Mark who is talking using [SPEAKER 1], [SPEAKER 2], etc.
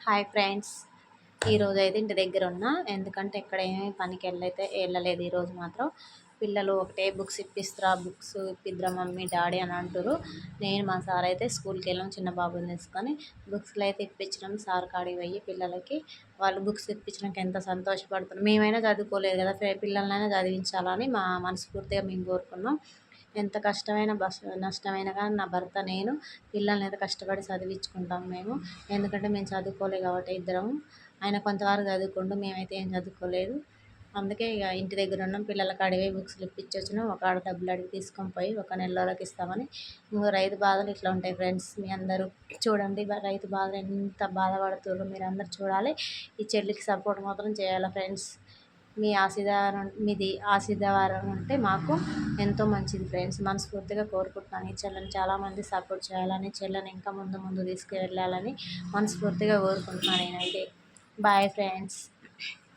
[SPEAKER 1] Hi friends. ఈరోజు అయితే ఇంటి దగ్గర ఉన్నా, ఎందుకంటే ఎక్కడ ఏమీ పనికి వెళ్ళలేదు. ఈరోజు మాత్రం పిల్లలు ఒకటే బుక్స్ ఇప్పిస్తురా, బుక్స్ ఇప్పిద్దురా మమ్మీ డాడీ అని అంటారు. నేను మా సార్ అయితే స్కూల్కి వెళ్ళాం, చిన్న బాబుని తీసుకొని బుక్స్లు అయితే ఇప్పించినాం. సార్ కాడికి పోయి పిల్లలకి వాళ్ళు బుక్స్ ఇప్పించినాక ఎంత సంతోషపడుతున్నారు. మేమైనా చదువుకోలేదు కదా, పిల్లలనైనా చదివించాలని మా మనస్ఫూర్తిగా మేము కోరుకున్నాం. ఎంత కష్టమైన నష్టమైనా కానీ నా భర్త నేను పిల్లల్ని అయితే కష్టపడి చదివించుకుంటాం మేము. ఎందుకంటే మేము చదువుకోలేదు కాబట్టి ఇద్దరం. ఆయన కొంతవరకు చదువుకుంటూ, మేమైతే ఏం చదువుకోలేదు. అందుకే ఇక ఇంటి దగ్గర ఉన్నాం. పిల్లలకి అడిగి బుక్స్లు ఇప్పించొచ్చిన ఒక ఆడ డబ్బులు అడిగి తీసుకొని పోయి ఒక నెల రోజులకి ఇస్తామని. ఇంకో రైతు బాధలు ఇట్లా ఉంటాయి ఫ్రెండ్స్. మీ అందరూ చూడండి రైతు బాధలు ఎంత బాధపడుతుర్రో మీరు అందరు చూడాలి. ఈ చెల్లికి సపోర్ట్ మాత్రం చేయాలి ఫ్రెండ్స్. మీది ఆశీర్వాదం ఉంటే మాకు ఎంతో మంచిది ఫ్రెండ్స్. మనస్ఫూర్తిగా కోరుకుంటున్నాను. ఈ చెల్లని చాలామంది సపోర్ట్ చేయాలని, చెల్లని ఇంకా ముందు తీసుకువెళ్ళాలని మనస్ఫూర్తిగా కోరుకుంటున్నాను నేనైతే. Boy friends.